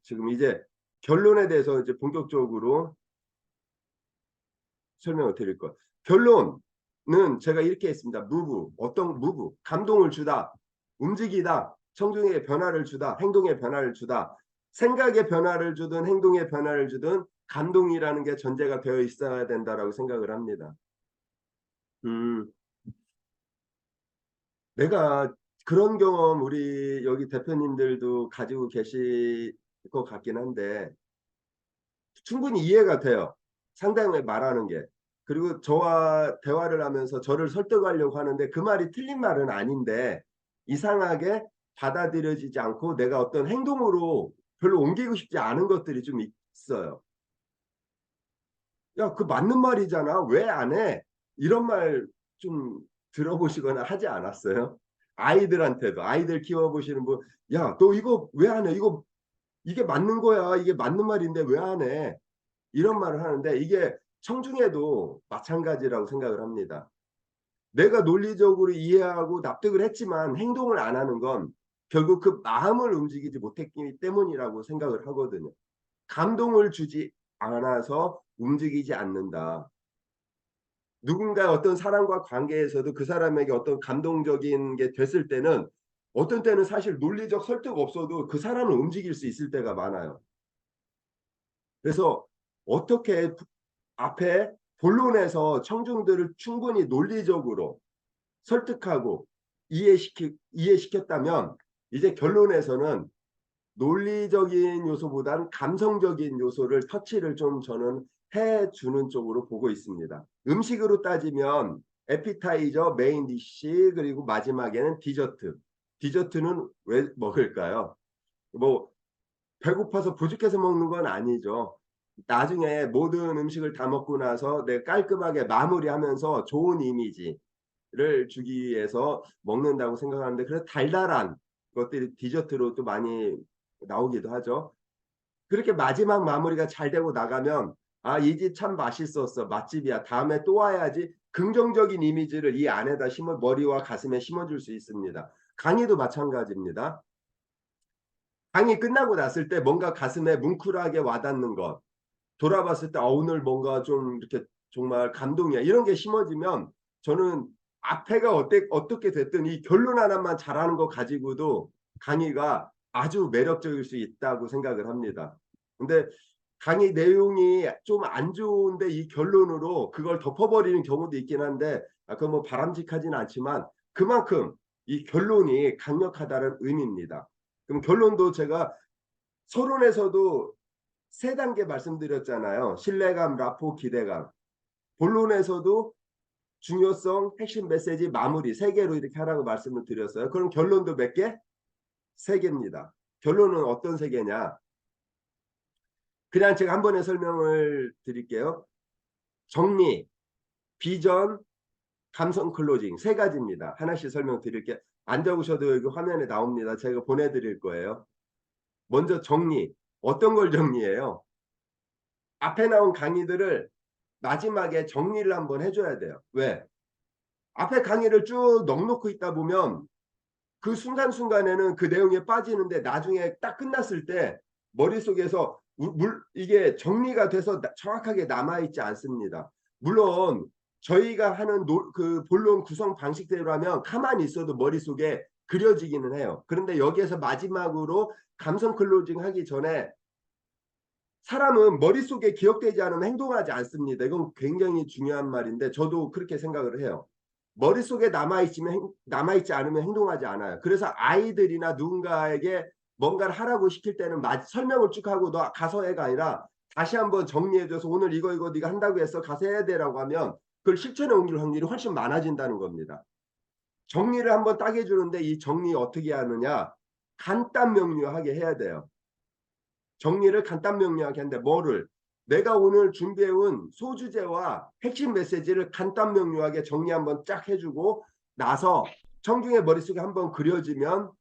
지금 이제 결론에 대해서 이제 본격적으로 설명을 드릴 거예요. 결론은 제가 이렇게 했습니다. 어떤 무브, 감동을 주다, 움직이다, 청중에 변화를 주다, 행동에 변화를 주다, 생각에 변화를 주든 행동에 변화를 주든 감동이라는 게 전제가 되어 있어야 된다라고 생각을 합니다. 음, 내가 그런 경험 우리 여기 대표님들도 가지고 계실 것 같긴 한데 충분히 이해가 돼요. 상대방이 말하는 게. 그리고 저와 대화를 하면서 저를 설득하려고 하는데 그 말이 틀린 말은 아닌데 이상하게 받아들여지지 않고 내가 어떤 행동으로 별로 옮기고 싶지 않은 것들이 좀 있어요. 야, 그 맞는 말이잖아. 왜 안 해? 이런 말 좀 들어보시거나 하지 않았어요? 아이들한테도 아이들 키워보시는 분, 야, 너 이거 왜 안 해? 이게 맞는 거야. 이게 맞는 말인데 왜 안 해? 이런 말을 하는데 이게 청중에도 마찬가지라고 생각을 합니다. 내가 논리적으로 이해하고 납득을 했지만 행동을 안 하는 건 결국 그 마음을 움직이지 못했기 때문이라고 생각을 하거든요. 감동을 주지 않아서 움직이지 않는다. 누군가 어떤 사람과 관계에서도 그 사람에게 어떤 감동적인 게 됐을 때는 어떤 때는 사실 논리적 설득 없어도 그 사람을 움직일 수 있을 때가 많아요. 그래서 어떻게 앞에 본론에서 청중들을 충분히 논리적으로 설득하고 이해시켰다면 이제 결론에서는 논리적인 요소보다는 감성적인 요소를 터치를 좀 저는 해주는 쪽으로 보고 있습니다. 음식으로 따지면 에피타이저, 메인 디시, 그리고 마지막에는 디저트. 디저트는 왜 먹을까요? 뭐 배고파서 부족해서 먹는 건 아니죠. 나중에 모든 음식을 다 먹고 나서 내가 깔끔하게 마무리하면서 좋은 이미지를 주기 위해서 먹는다고 생각하는데 그래서 달달한 것들이 디저트로 또 많이 나오기도 하죠. 그렇게 마지막 마무리가 잘 되고 나가면 아, 이 집 참 맛있었어. 맛집이야. 다음에 또 와야지. 긍정적인 이미지를 이 안에다 머리와 가슴에 심어줄 수 있습니다. 강의도 마찬가지입니다. 강의 끝나고 났을 때 뭔가 가슴에 뭉클하게 와닿는 것, 돌아봤을 때 오늘 뭔가 좀 이렇게 정말 감동이야. 이런 게 심어지면 저는 앞에가 어떻게 됐든 이 결론 하나만 잘하는 거 가지고도 강의가 아주 매력적일 수 있다고 생각을 합니다. 근데 강의 내용이 좀 안 좋은데 이 결론으로 그걸 덮어버리는 경우도 있긴 한데 그건 뭐 바람직하진 않지만 그만큼 이 결론이 강력하다는 의미입니다. 그럼 결론도 제가 서론에서도 세 단계 말씀드렸잖아요. 신뢰감, 라포, 기대감. 본론에서도 중요성, 핵심 메시지, 마무리 세 개로 이렇게 하라고 말씀을 드렸어요. 그럼 결론도 몇 개? 세 개입니다. 결론은 어떤 세 개냐? 그냥 제가 한 번에 설명을 드릴게요. 정리, 비전, 감성 클로징 세 가지입니다. 하나씩 설명드릴게요. 안 적으셔도 여기 화면에 나옵니다. 제가 보내드릴 거예요. 먼저 정리. 어떤 걸 정리해요? 앞에 나온 강의들을 마지막에 정리를 한번 해줘야 돼요. 왜? 앞에 강의를 쭉 넉놓고 있다 보면 그 순간순간에는 그 내용에 빠지는데 나중에 딱 끝났을 때 머릿속에서 이게 정리가 돼서 정확하게 남아있지 않습니다. 물론 저희가 하는 그 본론 구성 방식대로라면 가만히 있어도 머릿속에 그려지기는 해요. 그런데 여기에서 마지막으로 감성 클로징 하기 전에 사람은 머릿속에 기억되지 않으면 행동하지 않습니다. 이건 굉장히 중요한 말인데 저도 그렇게 생각을 해요. 머릿속에 남아있지 않으면 행동하지 않아요. 그래서 아이들이나 누군가에게 뭔가를 하라고 시킬 때는 설명을 쭉 하고 너 가서 해가 아니라 다시 한번 정리해줘서 오늘 이거 네가 한다고 했어. 가서 해야 돼라고 하면 그걸 실천에 옮길 확률이 훨씬 많아진다는 겁니다. 정리를 한번 딱 해주는데 이 정리 어떻게 하느냐. 간단 명료하게 해야 돼요. 정리를 간단 명료하게 하는데 뭐를 내가 오늘 준비해온 소주제와 핵심 메시지를 간단 명료하게 정리 한번 쫙 해주고 나서 청중의 머릿속에 한번 그려지면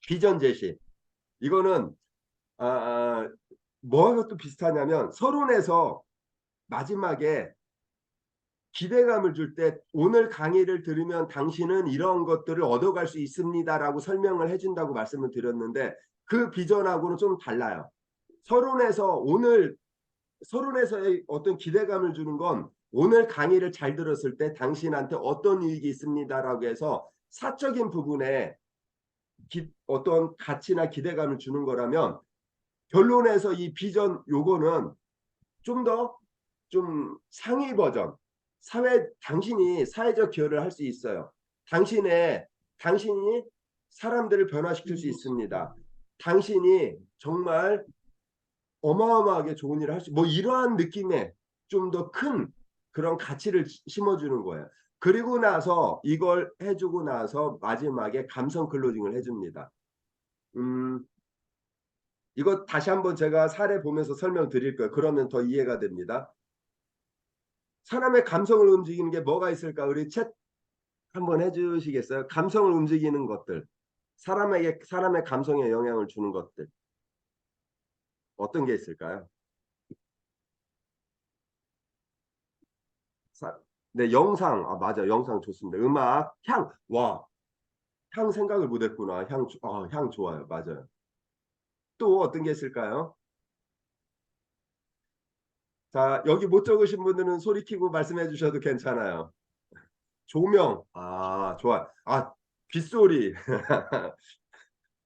비전 제시. 이거는 뭐하고 또 비슷하냐면 서론에서 마지막에 기대감을 줄 때 오늘 강의를 들으면 당신은 이런 것들을 얻어갈 수 있습니다라고 설명을 해준다고 말씀을 드렸는데 그 비전하고는 좀 달라요. 서론에서의 어떤 기대감을 주는 건 오늘 강의를 잘 들었을 때 당신한테 어떤 이익이 있습니다라고 해서 사적인 부분에 어떤 가치나 기대감을 주는 거라면 결론에서 이 비전 요거는 좀 더 좀 상위 버전 당신이 사회적 기여를 할 수 있어요. 당신이 사람들을 변화시킬 수 있습니다. 당신이 정말 어마어마하게 좋은 일을 할 수, 뭐 이러한 느낌의 좀 더 큰 그런 가치를 심어주는 거예요. 그리고 나서 이걸 해주고 나서 마지막에 감성 클로징을 해줍니다. 이거 다시 한번 제가 사례 보면서 설명드릴 거예요. 그러면 더 이해가 됩니다. 사람의 감성을 움직이는 게 뭐가 있을까? 우리 챗 한번 해주시겠어요? 감성을 움직이는 것들. 사람의 감성에 영향을 주는 것들. 어떤 게 있을까요? 네, 영상. 아, 맞아. 영상 좋습니다. 음악, 향. 와, 향 생각을 못 했구나. 향 좋아요. 맞아요. 또 어떤 게 있을까요? 자, 여기 못 적으신 분들은 소리 키고 말씀해 주셔도 괜찮아요. 조명. 아, 좋아. 아, 빗소리.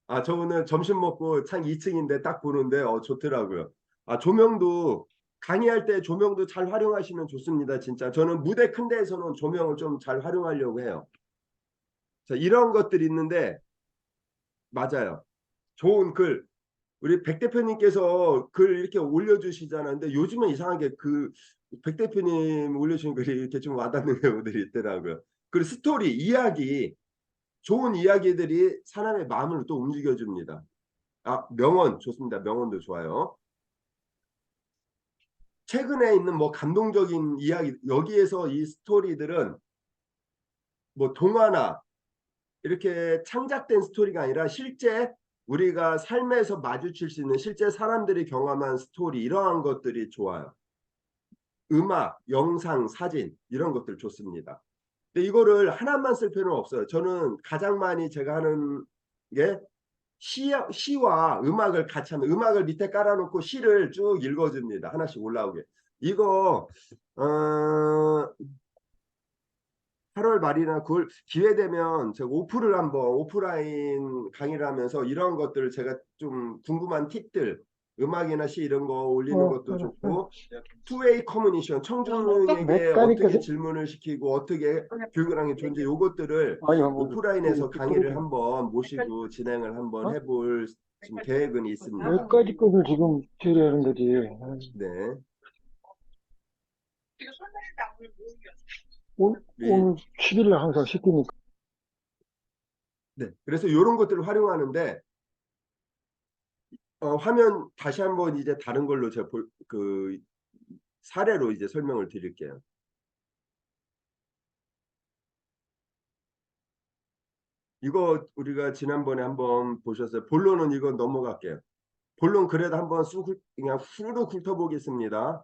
아, 저 오늘 점심 먹고 창 2층인데 딱 보는데 좋더라고요. 아, 조명도 강의할 때 조명도 잘 활용하시면 좋습니다. 진짜 저는 무대 큰 데에서는 조명을 좀 잘 활용하려고 해요. 자, 이런 것들이 있는데 맞아요. 좋은 글 우리 백 대표님께서 글 이렇게 올려주시잖아요. 근데 요즘은 이상하게 그 백 대표님 올려주신 글이 이렇게 좀 와닿는 경우들이 있더라고요. 그리고 스토리, 이야기, 좋은 이야기들이 사람의 마음을 또 움직여줍니다. 아, 명언 좋습니다. 명언도 좋아요. 최근에 있는 뭐 감동적인 이야기, 여기에서 이 스토리들은 뭐 동화나 이렇게 창작된 스토리가 아니라 실제 우리가 삶에서 마주칠 수 있는 실제 사람들이 경험한 스토리 이러한 것들이 좋아요. 음악, 영상, 사진 이런 것들 좋습니다. 근데 이거를 하나만 쓸 필요는 없어요. 저는 가장 많이 제가 하는 게 시와 음악을 같이 하면 음악을 밑에 깔아놓고 시를 쭉 읽어줍니다. 하나씩 올라오게. 이거 8월 말이나 9월 기회 되면 제가 오프를 한번 오프라인 강의를 하면서 이런 것들을 제가 좀 궁금한 팁들 음악이나 시 이런 거 올리는 것도 좋고 투웨이 커뮤니케이션 청중에게 어떻게 메카니크 질문을 시키고 어떻게 교육을 하는 게 좋은지 요것들을 아니 뭐 오프라인에서 강의를 삐뚤어져. 한번 모시고 진행을 한번 어? 해볼 지금 계획은 있습니다. 몇가지 것을 지금 처리하는 거지. 네. 우리 오늘 10일 항상 시키니까. 네. 그래서 이런 것들을 활용하는데 화면 다시 한번 이제 다른 걸로 제가 그 사례로 이제 설명을 드릴게요. 이거 우리가 지난번에 한번 보셨어요. 본론은 이거 넘어갈게요. 본론 그래도 한번 그냥 후루룩 훑어보겠습니다.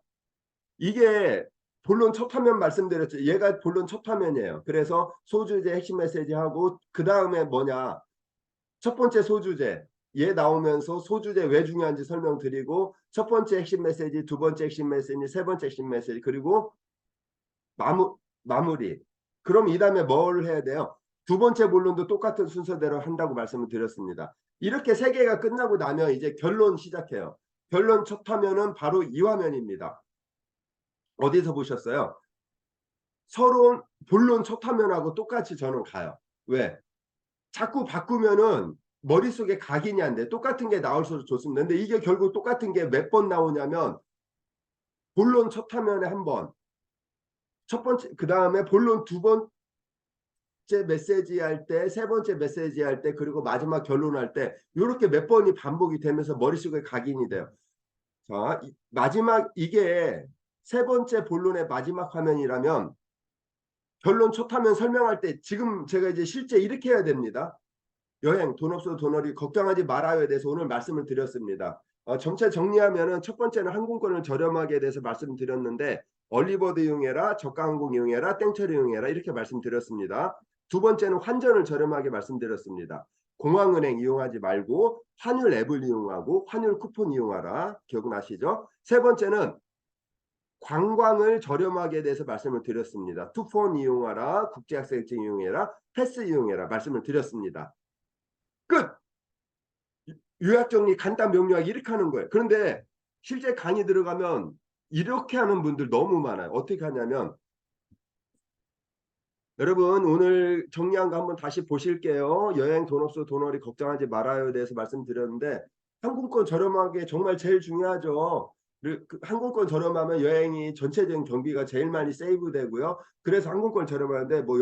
이게 본론 첫 화면 말씀드렸죠. 얘가 본론 첫 화면이에요. 그래서 소주제 핵심 메시지 하고 그 다음에 뭐냐. 첫 번째 소주제. 얘 나오면서 소주제 왜 중요한지 설명드리고 첫 번째 핵심 메시지, 두 번째 핵심 메시지, 세 번째 핵심 메시지 그리고 마무리. 그럼 이 다음에 뭘 해야 돼요? 두 번째 본론도 똑같은 순서대로 한다고 말씀을 드렸습니다. 이렇게 세 개가 끝나고 나면 이제 결론 시작해요. 결론 첫 화면은 바로 이 화면입니다. 어디서 보셨어요? 서론 본론 첫 화면하고 똑같이 저는 가요. 왜? 자꾸 바꾸면은 머릿속에 각인이 안 돼. 똑같은 게 나올수록 좋습니다. 근데 이게 결국 똑같은 게 몇 번 나오냐면 본론 첫 화면에 한 번, 첫 번째 그 다음에 본론 두 번째 메시지 할 때, 세 번째 메시지 할 때, 그리고 마지막 결론할 때 이렇게 몇 번이 반복이 되면서 머릿속에 각인이 돼요. 자, 마지막 이게 세 번째 본론의 마지막 화면이라면 결론 첫 화면 설명할 때 지금 제가 이제 실제 이렇게 해야 됩니다. 여행, 돈 없어도 돈벌이 걱정하지 말아요에 대해서 오늘 말씀을 드렸습니다. 정체 정리하면은 첫 번째는 항공권을 저렴하게 대해서 말씀드렸는데 얼리버드 이용해라, 저가항공 이용해라, 땡처리 이용해라 이렇게 말씀드렸습니다. 두 번째는 환전을 저렴하게 말씀드렸습니다. 공항은행 이용하지 말고 환율 앱을 이용하고 환율 쿠폰 이용하라. 기억나시죠? 세 번째는 관광을 저렴하게 대해서 말씀을 드렸습니다. 투폰 이용하라, 국제학생증 이용해라, 패스 이용해라 말씀을 드렸습니다. 끝! 요약정리 간단 명료하게 이렇게 하는 거예요. 그런데 실제 강의 들어가면 이렇게 하는 분들 너무 많아요. 어떻게 하냐면 여러분 오늘 정리한 거 한번 다시 보실게요. 여행 돈 없어 돈벌이 걱정하지 말아요에 대해서 말씀드렸는데 항공권 저렴하게 정말 제일 중요하죠. 항공권 저렴하면 여행이 전체적인 경비가 제일 많이 세이브 되고요. 그래서 항공권 저렴하는데 뭐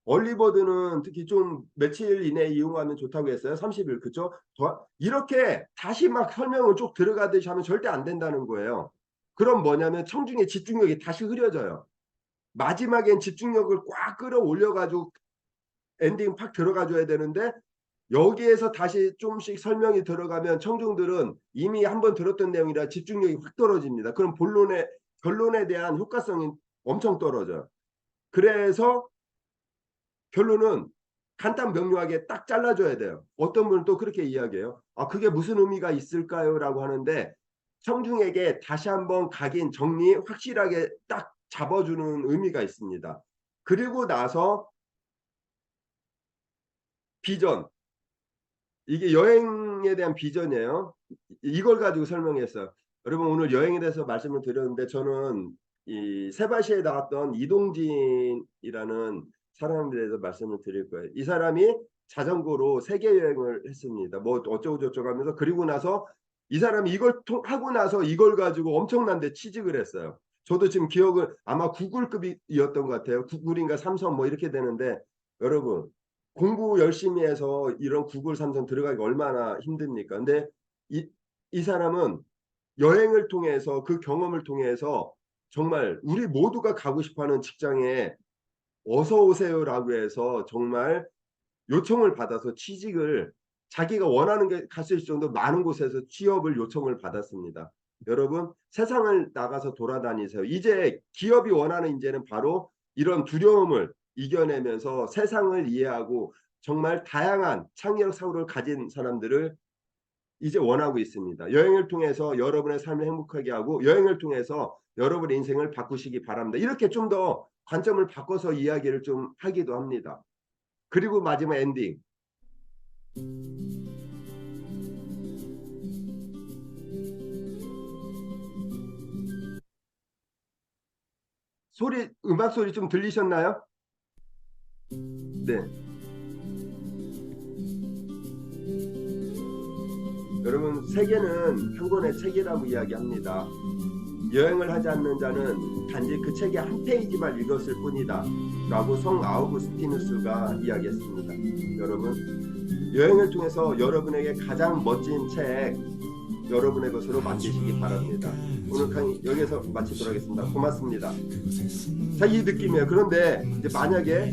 얼리버드는 특히 좀 며칠 이내에 이용하면 좋다고 했어요. 30일 그죠? 이렇게 다시 막 설명을 쭉 들어가듯이 하면 절대 안 된다는 거예요. 그럼 뭐냐면 청중의 집중력이 다시 흐려져요. 마지막엔 집중력을 꽉 끌어올려가지고 엔딩 팍 들어가줘야 되는데 여기에서 다시 좀씩 설명이 들어가면 청중들은 이미 한번 들었던 내용이라 집중력이 확 떨어집니다. 그럼 결론에 대한 효과성이 엄청 떨어져요. 그래서 결론은 간단 명료하게 딱 잘라줘야 돼요. 어떤 분은 또 그렇게 이야기해요. 아, 그게 무슨 의미가 있을까요? 라고 하는데 청중에게 다시 한번 각인 정리 확실하게 딱 잡아주는 의미가 있습니다. 그리고 나서 비전. 이게 여행에 대한 비전이에요. 이걸 가지고 설명했어요. 여러분 오늘 여행에 대해서 말씀을 드렸는데 저는 이 세바시에 나왔던 이동진이라는 사람에 대해서 말씀을 드릴 거예요. 이 사람이 자전거로 세계 여행을 했습니다. 뭐 어쩌고 저쩌고 하면서 그리고 나서 이 사람이 이걸 하고 나서 이걸 가지고 엄청난데 취직을 했어요. 저도 지금 기억을 아마 구글급이었던 것 같아요. 구글인가 삼성 뭐 이렇게 되는데 여러분 공부 열심히 해서 이런 구글 삼성 들어가기 얼마나 힘듭니까? 근데 이 사람은 여행을 통해서 그 경험을 통해서 정말 우리 모두가 가고 싶어하는 직장에 어서 오세요라고 해서 정말 요청을 받아서 취직을 자기가 원하는 게 갔을 정도 많은 곳에서 취업을 요청을 받았습니다. 여러분 세상을 나가서 돌아다니세요. 이제 기업이 원하는 이제는 바로 이런 두려움을 이겨내면서 세상을 이해하고 정말 다양한 창의력 사고를 가진 사람들을 이제 원하고 있습니다. 여행을 통해서 여러분의 삶을 행복하게 하고 여행을 통해서 여러분의 인생을 바꾸시기 바랍니다. 이렇게 좀 더 관점을 바꿔서 이야기를 좀 하기도 합니다. 그리고 마지막 엔딩. 음악 소리 좀 들리셨나요? 네. 여러분 세계는 한 권의 책이라고 이야기합니다. 여행을 하지 않는 자는 단지 그 책의 한 페이지만 읽었을 뿐이다 라고 성 아우구스티누스가 이야기했습니다. 여러분 여행을 통해서 여러분에게 가장 멋진 책 여러분의 것으로 만드시기 바랍니다. 오늘 강의 여기서 마치도록 하겠습니다. 고맙습니다. 자, 이 느낌이에요. 그런데 이제 만약에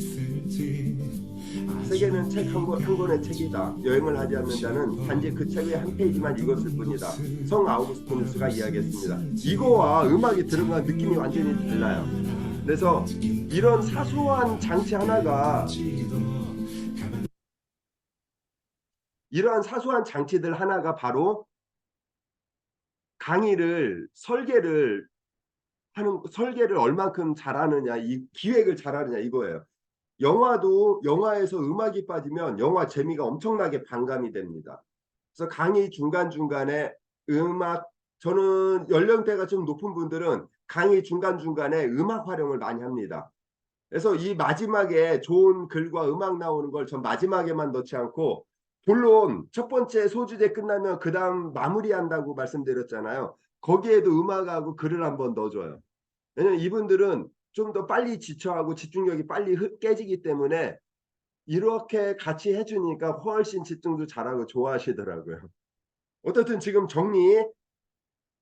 세계는 책 한 권의 책이다. 여행을 하지 않는 자는 단지 그 책의 한 페이지만 읽었을 뿐이다. 성 아우구스티누스가 이야기했습니다. 이거와 음악이 들어간 느낌이 완전히 달라요. 그래서 이런 사소한 장치 하나가 이러한 사소한 장치들 하나가 바로 설계를 얼만큼 잘하느냐, 이 기획을 잘하느냐 이거예요. 영화에서 음악이 빠지면 영화 재미가 엄청나게 반감이 됩니다. 그래서 강의 중간중간에 저는 연령대가 좀 높은 분들은 강의 중간중간에 음악 활용을 많이 합니다. 그래서 이 마지막에 좋은 글과 음악 나오는 걸 전 마지막에만 넣지 않고 물론 첫 번째 소주제 끝나면 그 다음 마무리한다고 말씀드렸잖아요. 거기에도 음악하고 글을 한번 넣어줘요. 왜냐면 이분들은 좀 더 빨리 지쳐하고 집중력이 빨리 깨지기 때문에 이렇게 같이 해주니까 훨씬 집중도 잘하고 좋아하시더라고요. 어떻든 지금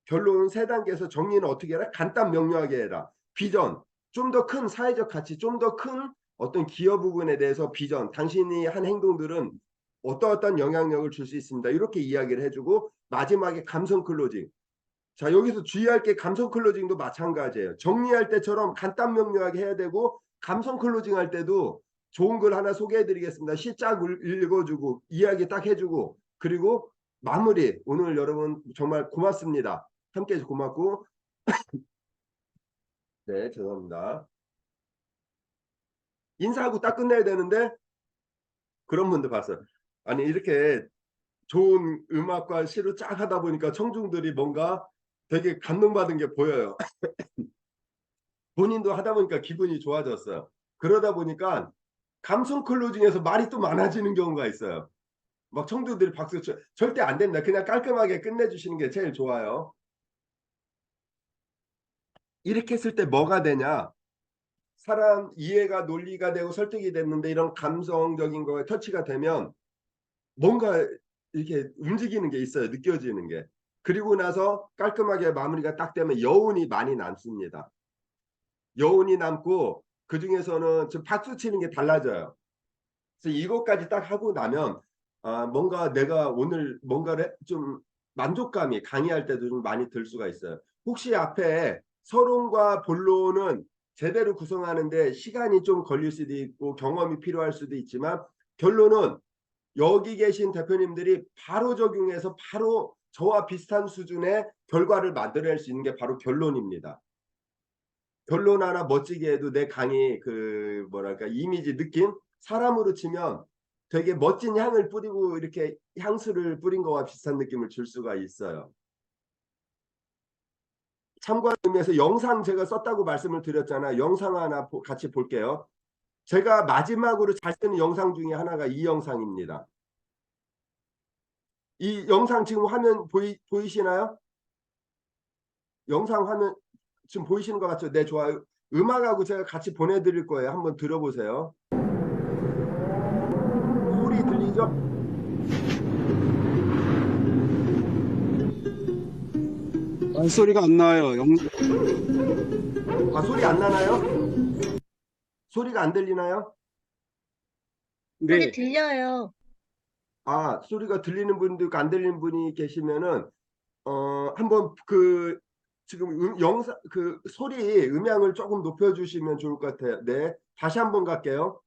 결론 3단계에서 정리는 어떻게 해라? 간단 명료하게 해라. 비전, 좀 더 큰 사회적 가치, 좀 더 큰 어떤 기여 부분에 대해서 비전, 당신이 한 행동들은 어떠한 영향력을 줄 수 있습니다. 이렇게 이야기를 해주고 마지막에 감성 클로징. 자, 여기서 주의할 게 감성 클로징도 마찬가지예요. 정리할 때처럼 간단 명료하게 해야 되고, 감성 클로징 할 때도 좋은 글 하나 소개해 드리겠습니다. 시 쫙 읽어주고 이야기 딱 해주고, 그리고 마무리. 오늘 여러분 정말 고맙습니다. 함께 해서 고맙고. 네, 죄송합니다. 인사하고 딱 끝내야 되는데 그런 분들 봤어요. 아니, 이렇게 좋은 음악과 시를 쫙 하다 보니까 청중들이 뭔가 되게 감동받은 게 보여요. 본인도 하다 보니까 기분이 좋아졌어요. 그러다 보니까 감성 클로징에서 말이 또 많아지는 경우가 있어요. 막 청중들이 박수 쳐. 절대 안 됩니다. 그냥 깔끔하게 끝내주시는 게 제일 좋아요. 이렇게 했을 때 뭐가 되냐? 사람 이해가 논리가 되고 설득이 됐는데, 이런 감성적인 거에 터치가 되면 뭔가 이렇게 움직이는 게 있어요. 느껴지는 게. 그리고 나서 깔끔하게 마무리가 딱 되면 여운이 많이 남습니다. 여운이 남고 그 중에서는 좀 박수 치는 게 달라져요. 그래서 이것까지 딱 하고 나면 뭔가 내가 오늘 뭔가를 좀 만족감이 강의할 때도 좀 많이 들 수가 있어요. 혹시 앞에 서론과 본론은 제대로 구성하는데 시간이 좀 걸릴 수도 있고 경험이 필요할 수도 있지만, 결론은 여기 계신 대표님들이 바로 적용해서 바로 저와 비슷한 수준의 결과를 만들어낼 수 있는 게 바로 결론입니다. 결론 하나 멋지게 해도 내 강의 그 뭐랄까 이미지 느낌, 사람으로 치면 되게 멋진 향을 뿌리고 이렇게 향수를 뿌린 거와 비슷한 느낌을 줄 수가 있어요. 참고하는 의미에서 영상 제가 썼다고 말씀을 드렸잖아요. 영상 하나 같이 볼게요. 제가 마지막으로 잘 쓰는 영상 중에 하나가 이 영상입니다. 이 영상 지금 화면 보이시나요? 영상 화면 지금 보이시는 것 같죠? 네, 좋아요. 음악하고 제가 같이 보내드릴 거예요. 한번 들어보세요. 소리 들리죠? 아니, 소리가 안 나요. 소리 안 나나요? 소리가 안 들리나요? 소리 네, 들려요. 소리가 들리는 분도 있고 안 들리는 분이 계시면은 한번 그 지금 영상 그 소리 음향을 조금 높여주시면 좋을 것 같아요. 네, 다시 한번 갈게요.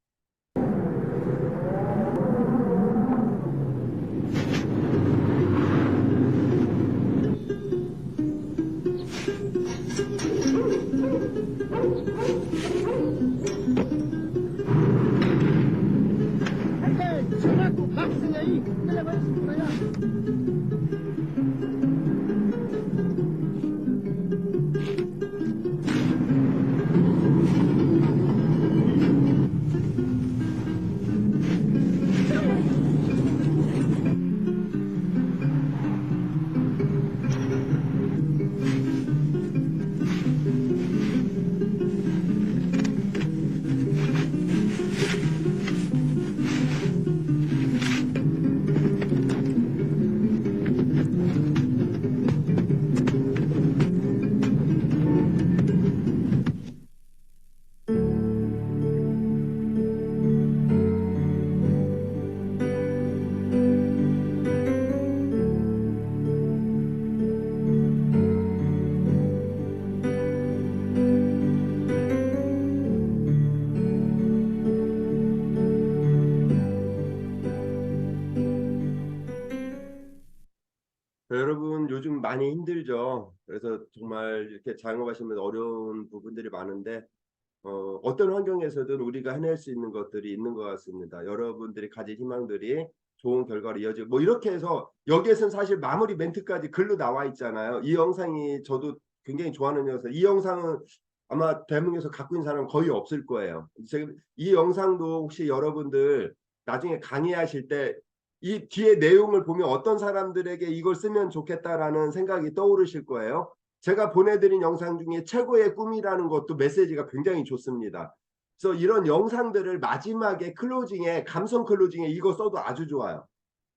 여러분 요즘 많이 힘들죠. 그래서 정말 이렇게 작업하시면서 어려운 부분들이 많은데 어떤 환경에서든 우리가 해낼 수 있는 것들이 있는 것 같습니다. 여러분들이 가진 희망들이 좋은 결과로 이어지고 뭐 이렇게 해서 여기에서는 사실 마무리 멘트까지 글로 나와 있잖아요. 이 영상이 저도 굉장히 좋아하는 영상. 이 영상은 아마 대한민국에서 갖고 있는 사람은 거의 없을 거예요. 지금 이 영상도 혹시 여러분들 나중에 강의하실 때 이 뒤에 내용을 보면 어떤 사람들에게 이걸 쓰면 좋겠다라는 생각이 떠오르실 거예요. 제가 보내드린 영상 중에 최고의 꿈이라는 것도 메시지가 굉장히 좋습니다. 그래서 이런 영상들을 마지막에 클로징에 감성 클로징에 이거 써도 아주 좋아요.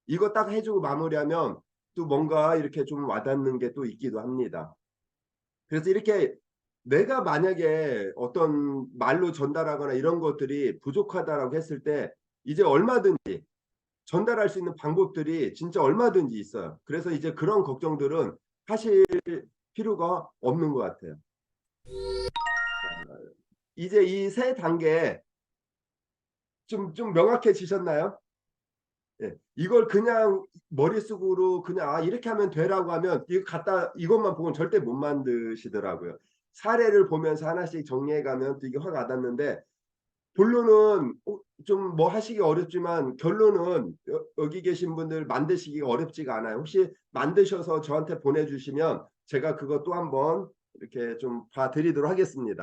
이거 딱 해주고 마무리하면 또 뭔가 이렇게 좀 와닿는 게 또 있기도 합니다. 그래서 이렇게 내가 만약에 어떤 말로 전달하거나 이런 것들이 부족하다라고 했을 때 이제 얼마든지 전달할 수 있는 방법들이 진짜 얼마든지 있어요. 그래서 이제 그런 걱정들은 사실 필요가 없는 것 같아요. 이제 이 세 단계 좀 명확해지셨나요? 예, 이걸 그냥 머릿속으로 그냥 이렇게 하면 되라고 하면 이거 갖다 이것만 보고는 절대 못 만드시더라고요. 사례를 보면서 하나씩 정리해 가면 또 이게 확 와닿는데 본론은 좀 뭐 하시기 어렵지만 결론은 여기 계신 분들 만드시기가 어렵지가 않아요. 혹시 만드셔서 저한테 보내주시면 제가 그거 또 한번 이렇게 좀 봐드리도록 하겠습니다.